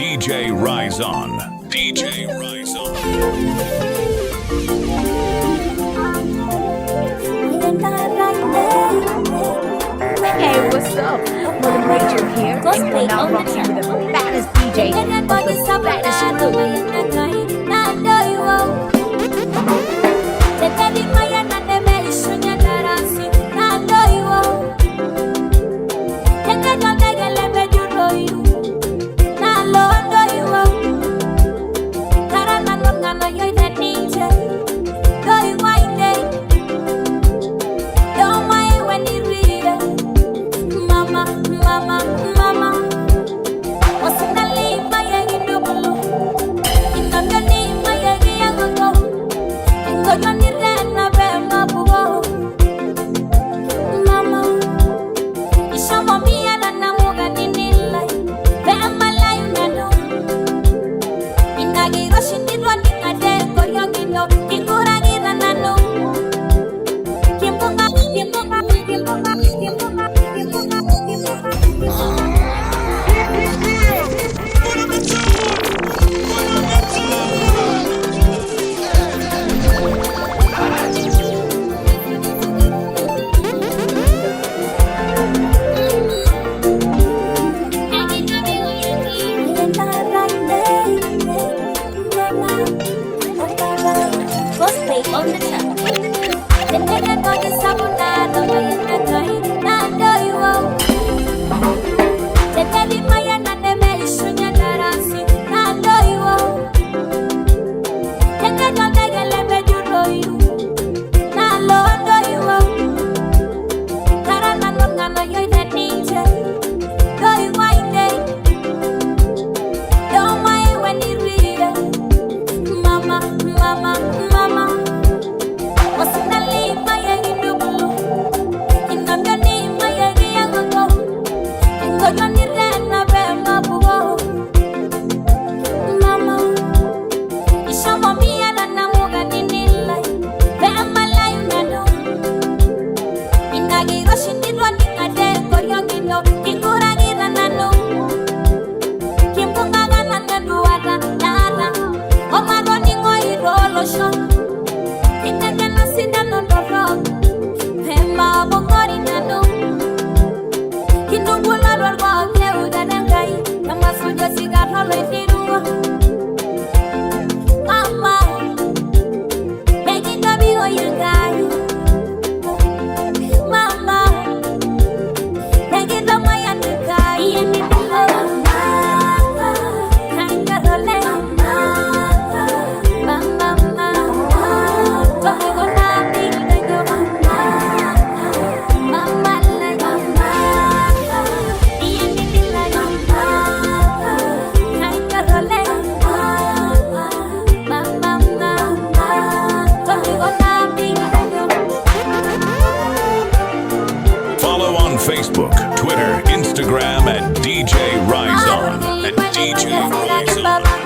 DJ Raizon. DJ Raizon. Hey, what's up? Mother Nature here, and you're now rocking with the baddest DJ of the baddest Facebook, Twitter, Instagram at DJ Raizon. At DJ Raizon.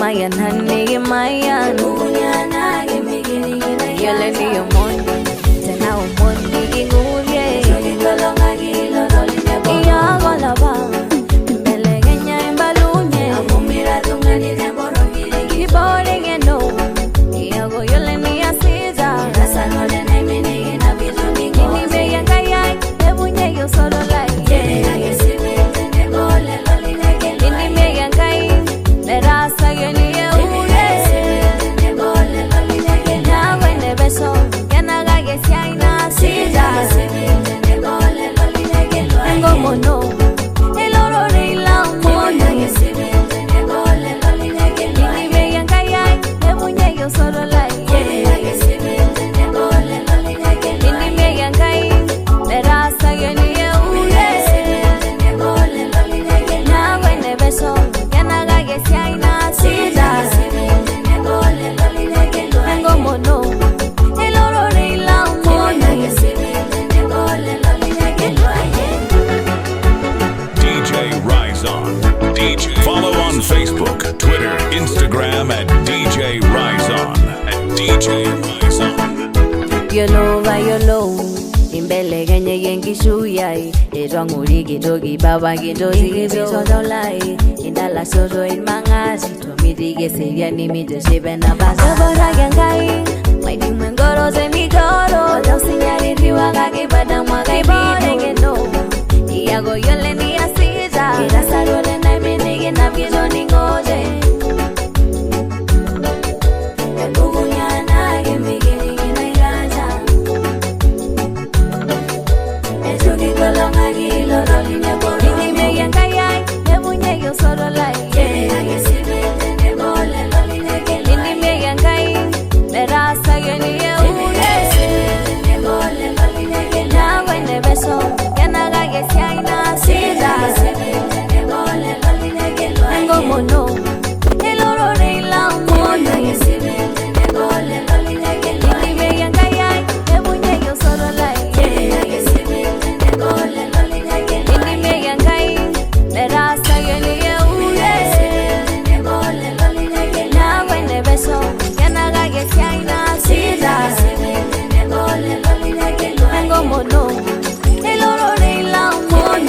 Mayan honey Mayan Yole ni yomondi Tena umondi Inguye Iya golaba Mbele genya imbalunye Kibore ngeno Iya go yole ni asiza Nini meya kayay Ebunye yo solo like Nini meya kay Lerasa yoni ye ure Na wene beso Yana gage siaina asiza Ngo mono Eloro reila mono Nini meya kayay Ebunye yo solo like Nini meya kay Lerasa yoni ye ure Na wene beso Yana gage siaina asiza Ngo mono Eloro reila mono DJ Raizon. Follow on Facebook, Twitter, Instagram at DJ Raizon. DJ Raizon. Yolo Imbele genye yenkisuyai Etwanguri gitogi baba gitogi bisodolai Indala sozo ilmangasi Tomitige seria ni mito shibena basa Bora gengai Maiti mengoro se migoro Ojo sinyari riwaga kibada mwaga ibore geno Iago yole ni asiza Irasa role na imenege na bizo ni ngoje Ebugunyana gemigeni gina iraja Nini meya kayay Ebunye yo solo like Nini meya kay Lerasa yoni ye ure Na wene beso Yana gage siaina asiza Ngo mono Eloro reila mono Nini meya kayay Ebunye yo solo like Nini meya kay Lerasa yoni ye ure Na wene beso Yana gage siaina asiza Ngo mono Eloro reila mono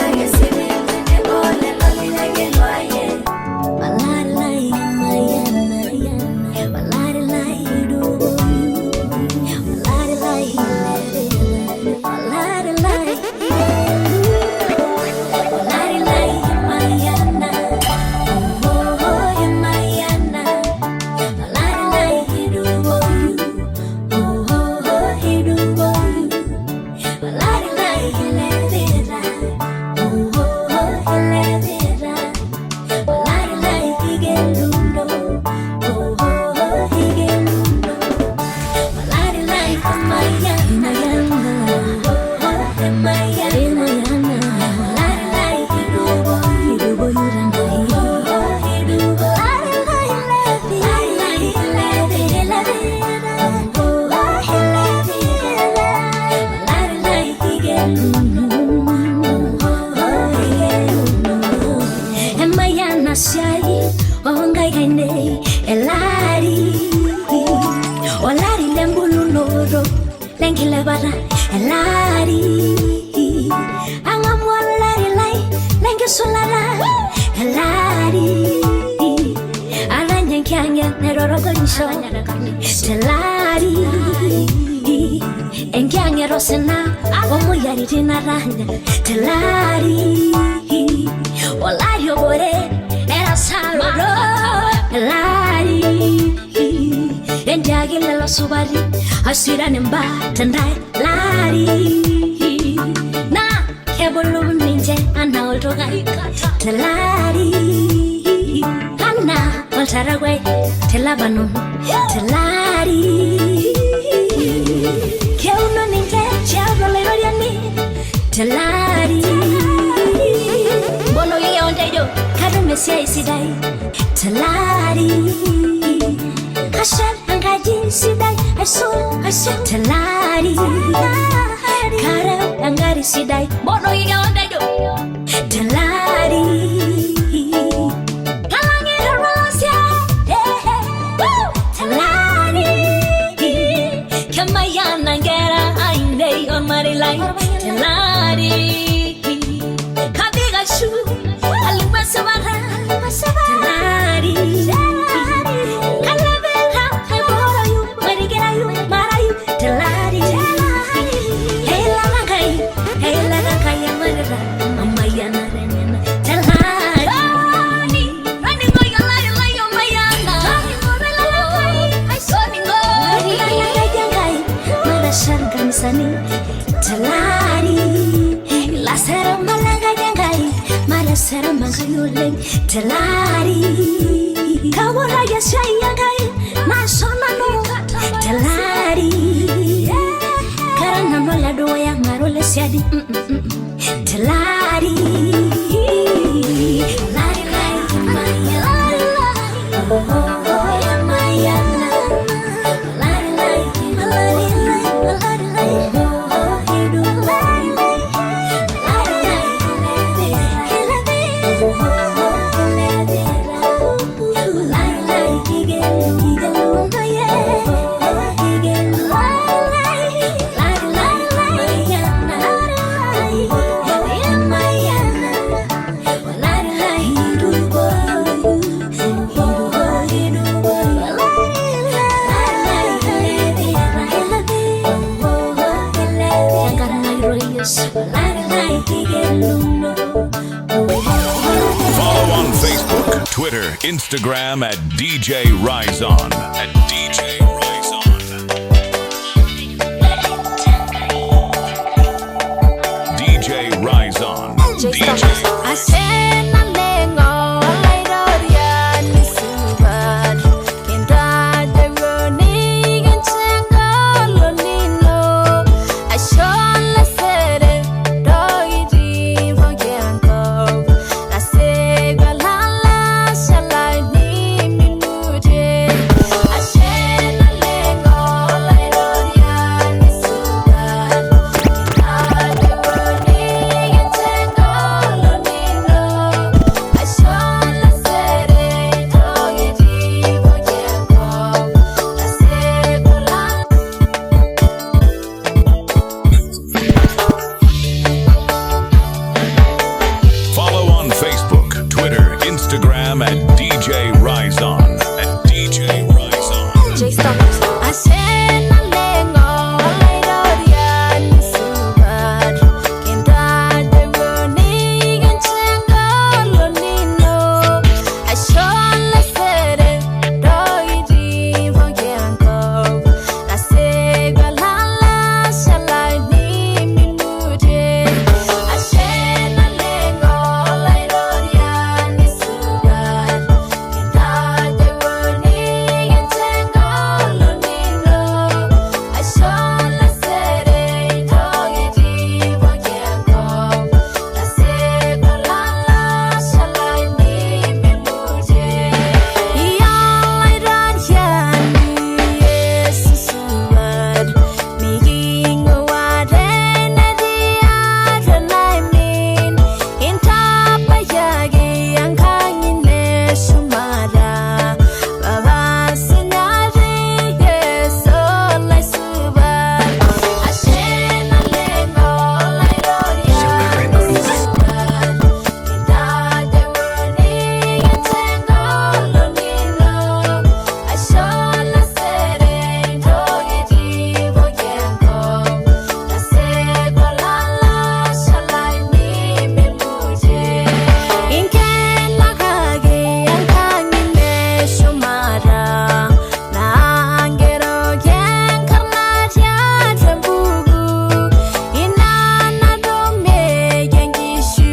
Asira nemba tandai lari Na kebolo ninje ana oltoga Telari Ana oltaragwe Telabano Telari Keuno ninje Chabole rodiani Telari Bono liya ondejo Kado mesia isidai Telari Kashan angaji sidai Aso Telari Kare angari sidai Bono liya ondejo Telari Kalangi rosia Sayuling Telari Kawara Yasayangai Masona no Telari Karana Nola Doya Marola Sadi Telari Lari Lari Maya Maya Lari Lari Lari Follow on Facebook, Twitter, Instagram at DJ Raizon. DJ Raizon. DJ Raizon. DJ. I said nothing all night or the Anisubat. In that the running and tangle Nino. I saw the set it, doggy for Yanko. I say, well, shall I need me mood? I said nothing all night or the Anisubat. In that the running and tangle Nino. I saw the set it, doggy for Yanko. I say, well, Follow on Facebook, Twitter, Instagram at DJ Raizon. DJ Raizon. I said nothing all night or the Anisubat. In that the running and tangle Nino. I saw the set it, doggy for Yanko. I say, well, shall I need me mood? I said nothing all night or the Anisubat. In that the running and tangle Nino. I saw the set it, doggy for Yanko. I say, well, shall I need me mood? All I run yes, Subat. Making what and the other I mean. In Tapayagi and Kangine Shumara. Baba Sinari, yes, all I Subat. I said nothing all I don't Subat. In that the running and tangle Nino. I saw the set it, doggy for Yanko. I said, well, shall I need me mood? In Kenlakagi and Kangine Shumara. Nangero Yankarnatia Tambugu. In Anadome Yankishu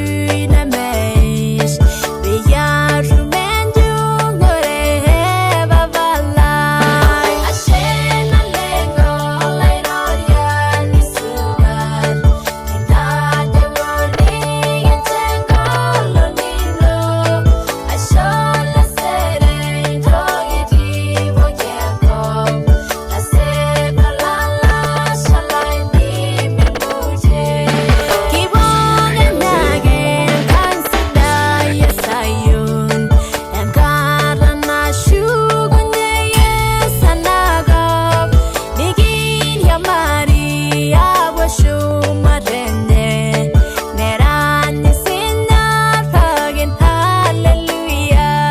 Namesh. We are Rumendung or Babalai. I said nothing all I know the Anisubat. In that the running and tangle Nino. I saw the set it, doggy for Yanko. I said, well, shall I need me mood? Keep on and again, consider yes I own. And God and I should yes and I go. Begin your Maria was show my rende. Neran is in that again, hallelujah.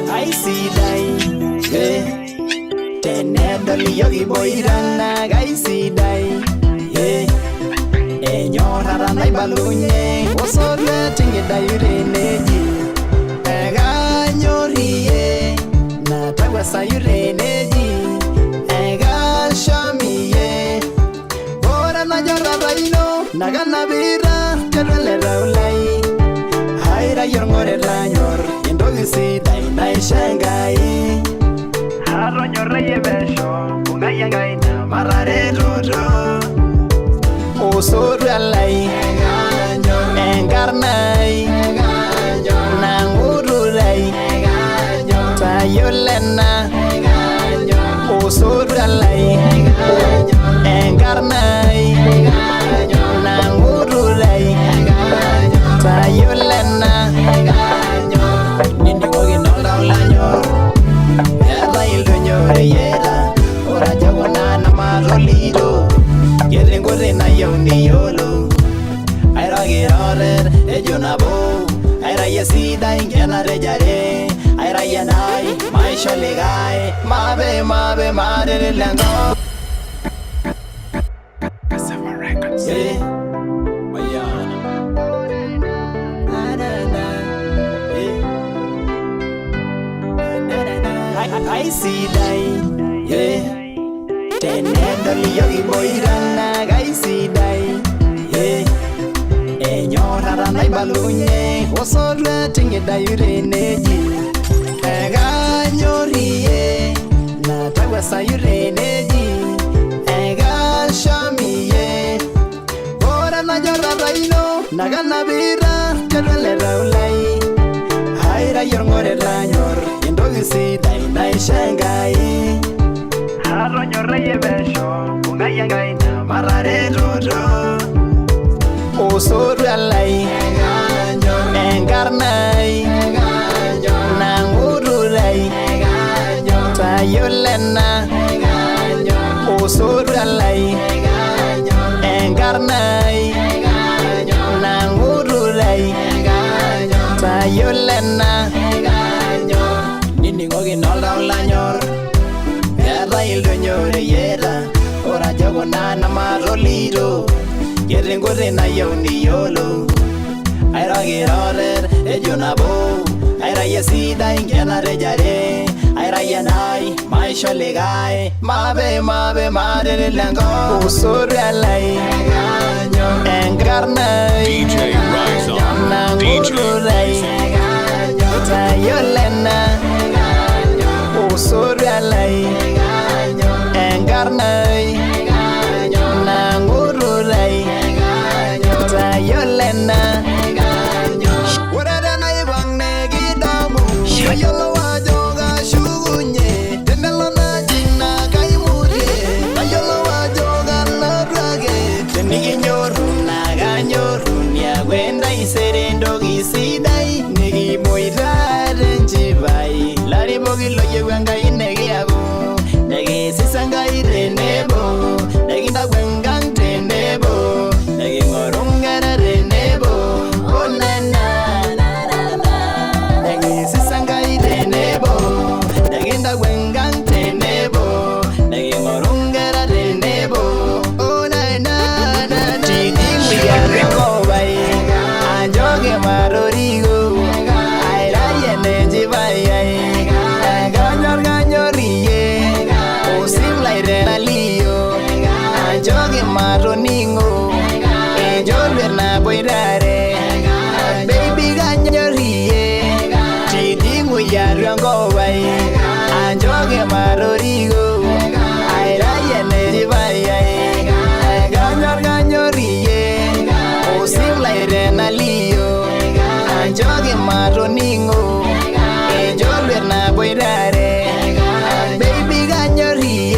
I see die, tenedor yogi boirana, I see die, enyorara na balunye, oso letting it die, Kanyorie natagwa sayureneji ega shamiye ora na jorra baino nagana bira kelele raulai haira yorngore lanyor indogi sidai na shangai haro nyorre besho ungaya gaina marare rodo osor alai engarnai nangururai tayolena osor alai engarnai nangururai tayolena nini kogi nola ulanyor yara ildunyore yera ora jagona na marolido Gerengore na yoni yolo Aira girorer ejunabo Aira yesida ingena rejare Aira yanai maisha legai Mabe mare lengo Kasama Records Mayana I see die Yeah Tenendoli yogi boirana gaisi dai Enyora ranai balunye Osodra tinge dayureneji Ega nyorie Natagwa sayureneji Ega shamiye Ora na jorra baino Nagana bira kelele raulai Haira yorngore lanyor Indogi sidai na shangai Haro nyorre besho ungaya gaina marare rodo osor alai engarnai nangururai tayolena osor alai engarnai nangururai tayolena nini ngogi nola ulanyor il dunyore yera ora jagona na marolido Gerengore na yoni yolo Aira girorer ejunabo Aira yesida ingena rejare Aira yanai maisha legai Mabe mare lengo Usuri alai engarnai DJ Raizon Tayolena Usuri alai engarnai nangururai tayolena Urada na ibang negidamu Ayolo wajoga shugunye Tenelo na jina kaimuri Ayolo wajoga nabrage Tenigi nyorun naga nyorun Ya gwenda iserendo gisidai Negi moirare nchibai Lari bogi loye wanga inegi abu Negi sisanga irenebo Negi na wengang tenebo Negi ngorungara renebo Oh na na na na Negi sisanga irenebo Negi na wengang tenebo Negi ngorungara renebo Oh na na na Tidi mbiya reko bai Anjoge marorigo Aira yene jibai Anjoge maroningo Ejolwe na boirare Baby ganyorie Tidingu ya riongo wai Anjoge marorigo Aira yene jibaya Ganyorie Osimla irena liyo Anjoge maroningo Ejolwe na boirare Baby ganyorie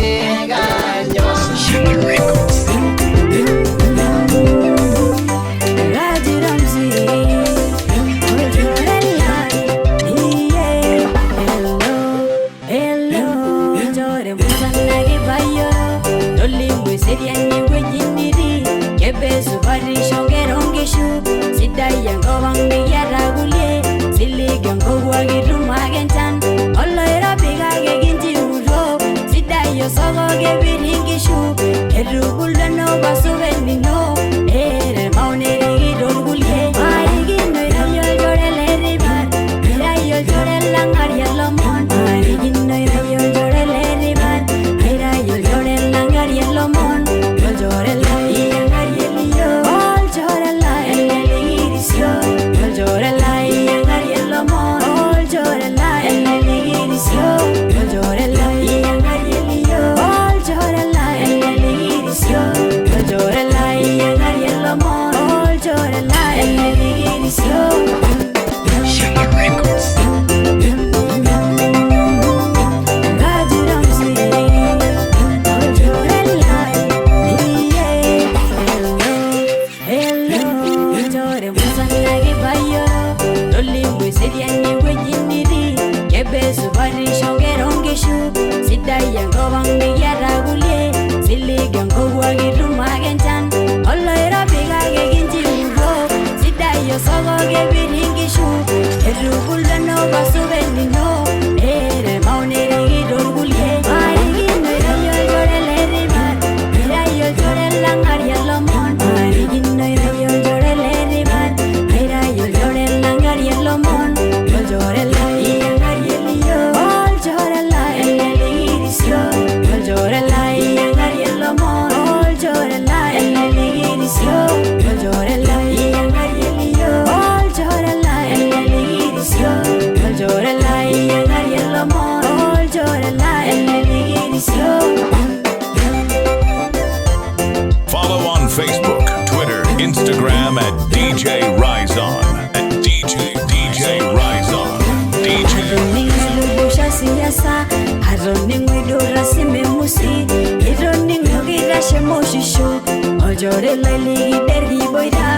siasa Haroning widura simemusi Ironing nugira shemoshisho Ojore lali dergi boira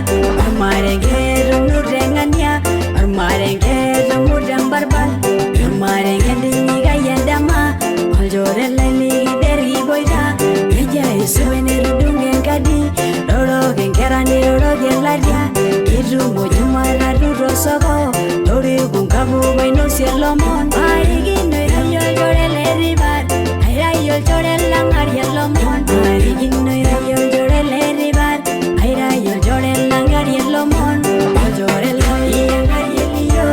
Armarenge nurenganya Armarenge mudam barban Armarenge dinyiga yandama Ojore lali dergi boira Eja isuene rudungen kadi Roro genkerani roro gelaria Iru mojumara ruro sogo Lori gunkabu baino sielomon Marigino yol ribar Aira yol langar yelomon Marigino yol ribar Aira yol langar yelomon Yol langar yelio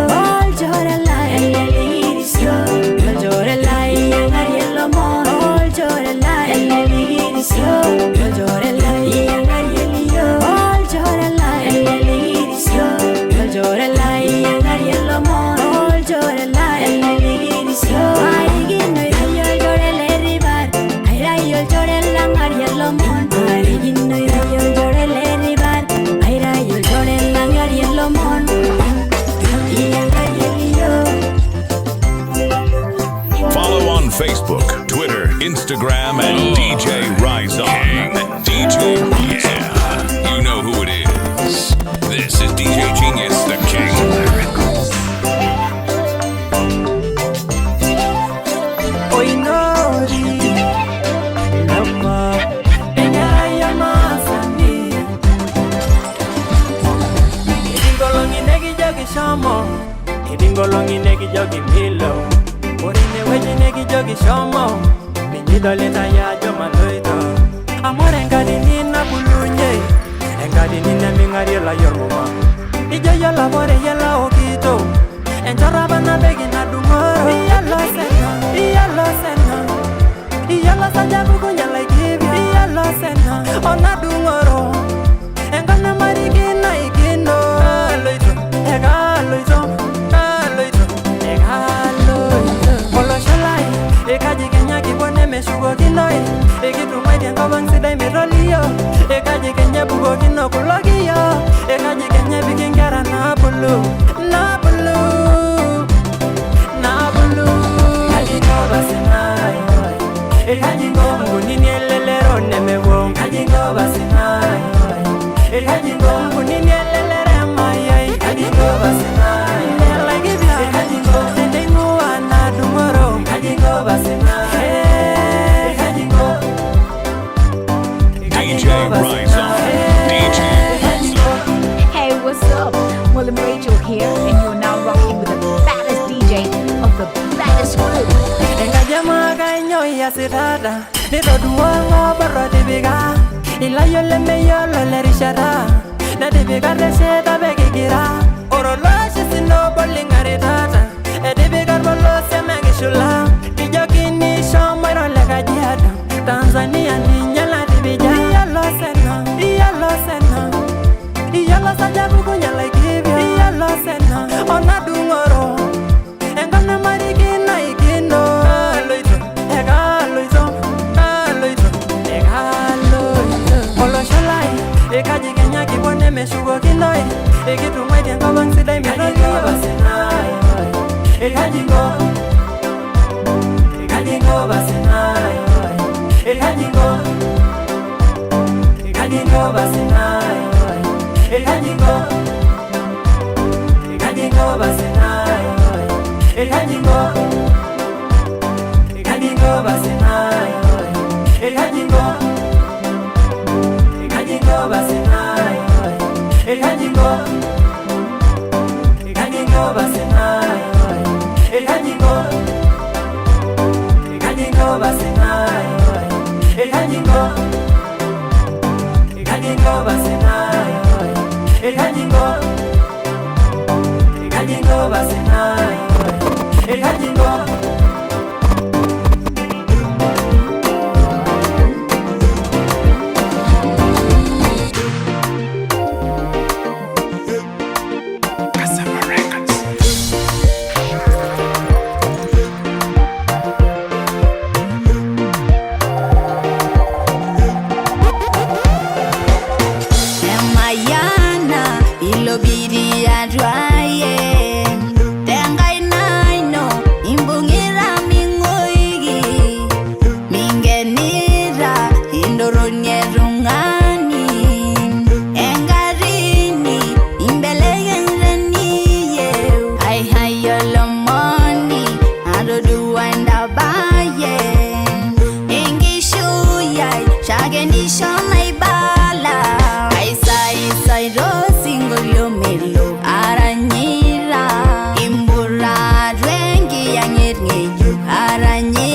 Yol eligirisio Yol langar yelomon Yol eligirisio Yol langar yelio Yol eligirisio Yol langar yelomon Yol eligirisio Marigino yol ribar Aira yol langar yelomon Marigino yol ribar Aira yol langar yelomon Follow on Facebook, Twitter, Instagram, and DJ Raizon Ke. DJ, yeah, you know who it is. This is DJ Genius, the King. Idingolongi neki jogi milo Orine weji neki jogi shomo Minyido leta ya joma loito Amore engadi nina bulunye Engadi nina mingari la yormuma Ijo yola bore yela okito Enjora bana begi na dumoro Iyalo sena Iyalo saja bukunya like give Iyalo sena Ona dumoro Engana marigina igino Loito, ega loito Ekaji Kenya kibone meshugo kinoi Ekitumai tianga bang sidai merolio Ekaji Kenya bugo kino kulogio Ekaji Kenya bikin gara na bulu Ekaji ngo basinai Ekaji ngo mgunini elelero nemewo Ekaji ngo basinai Ekaji ngo mgunini elelere maya Ekaji ngo basinai Ekaji ngo tendengu ana dumoro Ekaji ngo basinai DJ Raizon. DJ Raizon. Hey, what's up? Well, I'm Rachel here, and you're now rocking with the baddest DJ of the baddest group. Engajama kainyo ya sirada Niro duongo baro tibiga Ilayo lemeyo lo lerishara Na tibiga reseta begigira Oroloshi sino bolingari tata Edibiga bolo semegishula Tijokini shomo lega jihada Tanzania ninyala tibija Iyalo sena Iyalo saja bukunya like hivyo Iyalo sena Ona dungoro Engana marigina igino Loito, ega loito Olo shalai Ekaji Kenya kibone meshugo kinoi Ekitumai tianga bang sidai merolio Ekaji ngo basinai Ekaji ngo basinai Ekaji ngo basinai Ekaji ngo basinai Ekaji ngo basinai Ekaji ngo basinai Ekaji ngo basinai Ekaji ngo basinai Ekaji ngo basinai Ekaji mara nyingi